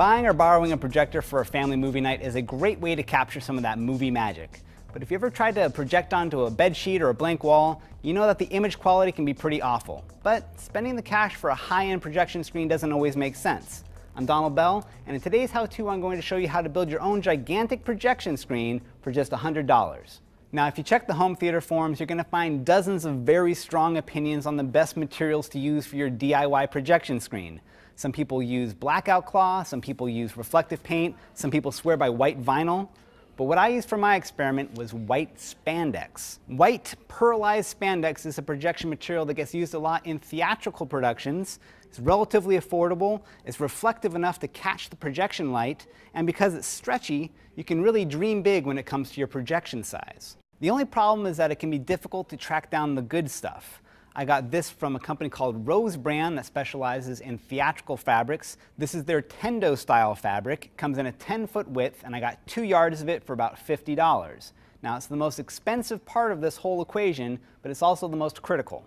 Buying or borrowing a projector for a family movie night is a great way to capture some of that movie magic. But if you ever tried to project onto a bed sheet or a blank wall, you know that the image quality can be pretty awful. But spending the cash for a high-end projection screen doesn't always make sense. I'm Donald Bell, and in today's how-to I'm going to show you how to build your own gigantic projection screen for just $100. Now, if you check the home theater forums, you're going to find dozens of very strong opinions on the best materials to use for your DIY projection screen. Some people use blackout cloth, some people use reflective paint, some people swear by white vinyl. But what I used for my experiment was white spandex. White pearlized spandex is a projection material that gets used a lot in theatrical productions. It's relatively affordable, it's reflective enough to catch the projection light, and because it's stretchy, you can really dream big when it comes to your projection size. The only problem is that it can be difficult to track down the good stuff. I got this from a company called Rose Brand that specializes in theatrical fabrics. This is their Tendo style fabric. It comes in a 10-foot width, and I got 2 yards of it for about $50. Now, it's the most expensive part of this whole equation, but it's also the most critical.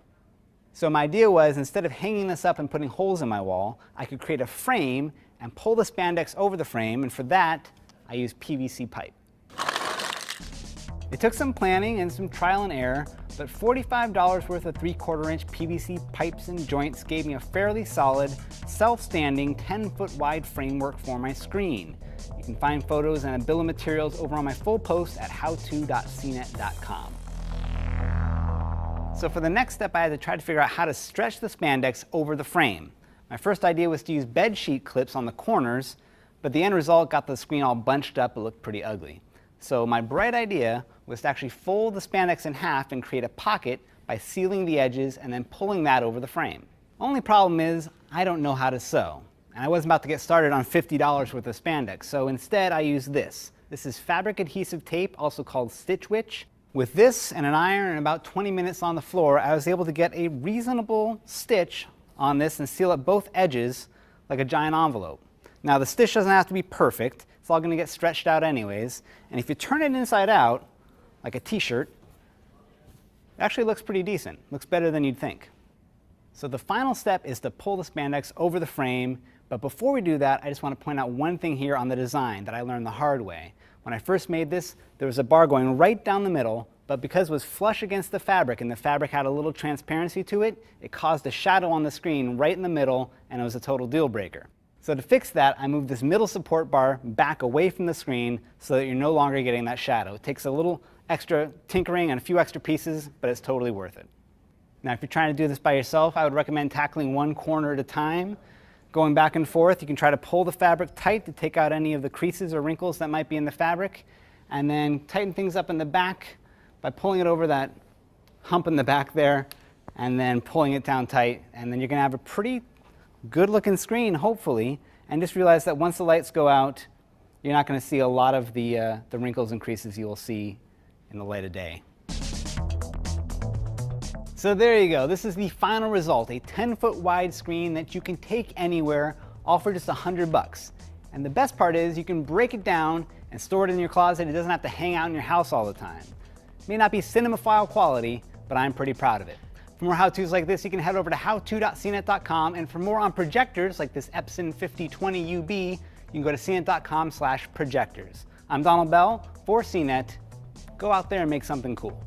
So my idea was, instead of hanging this up and putting holes in my wall, I could create a frame and pull the spandex over the frame, and for that, I used PVC pipe. It took some planning and some trial and error, but $45 worth of 3/4 inch PVC pipes and joints gave me a fairly solid, self-standing, 10-foot wide framework for my screen. You can find photos and a bill of materials over on my full post at howto.cnet.com. So for the next step, I had to try to figure out how to stretch the spandex over the frame. My first idea was to use bed sheet clips on the corners, but the end result got the screen all bunched up. It looked pretty ugly. So my bright idea was to actually fold the spandex in half and create a pocket by sealing the edges and then pulling that over the frame. Only problem is, I don't know how to sew. And I wasn't about to get started on $50 worth of spandex, so instead I used this. This is fabric adhesive tape, also called Stitch Witch. With this and an iron and about 20 minutes on the floor, I was able to get a reasonable stitch on this and seal up both edges like a giant envelope. Now, the stitch doesn't have to be perfect. It's all going to get stretched out anyways. And if you turn it inside out, like a t-shirt, it actually looks pretty decent. Looks better than you'd think. So the final step is to pull the spandex over the frame. But before we do that, I just want to point out one thing here on the design that I learned the hard way. When I first made this, there was a bar going right down the middle, but because it was flush against the fabric and the fabric had a little transparency to it, it caused a shadow on the screen right in the middle, and it was a total deal breaker. So to fix that, I moved this middle support bar back away from the screen so that you're no longer getting that shadow. It takes a little extra tinkering and a few extra pieces, but it's totally worth it. Now, if you're trying to do this by yourself, I would recommend tackling one corner at a time. Going back and forth, you can try to pull the fabric tight to take out any of the creases or wrinkles that might be in the fabric, and then tighten things up in the back by pulling it over that hump in the back there, and then pulling it down tight, and then you're going to have a pretty good looking screen, hopefully. And just realize that once the lights go out, you're not going to see a lot of the wrinkles and creases you will see in the light of day. So there you go. This is the final result, a 10-foot wide screen that you can take anywhere, all for just $100. And the best part is you can break it down and store it in your closet. It doesn't have to hang out in your house all the time. It may not be cinemaphile quality, but I'm pretty proud of it. For more how-tos like this, you can head over to howto.cnet.com, and for more on projectors like this Epson 5020 UB, you can go to cnet.com/projectors. I'm Donald Bell for CNET. Go out there and make something cool.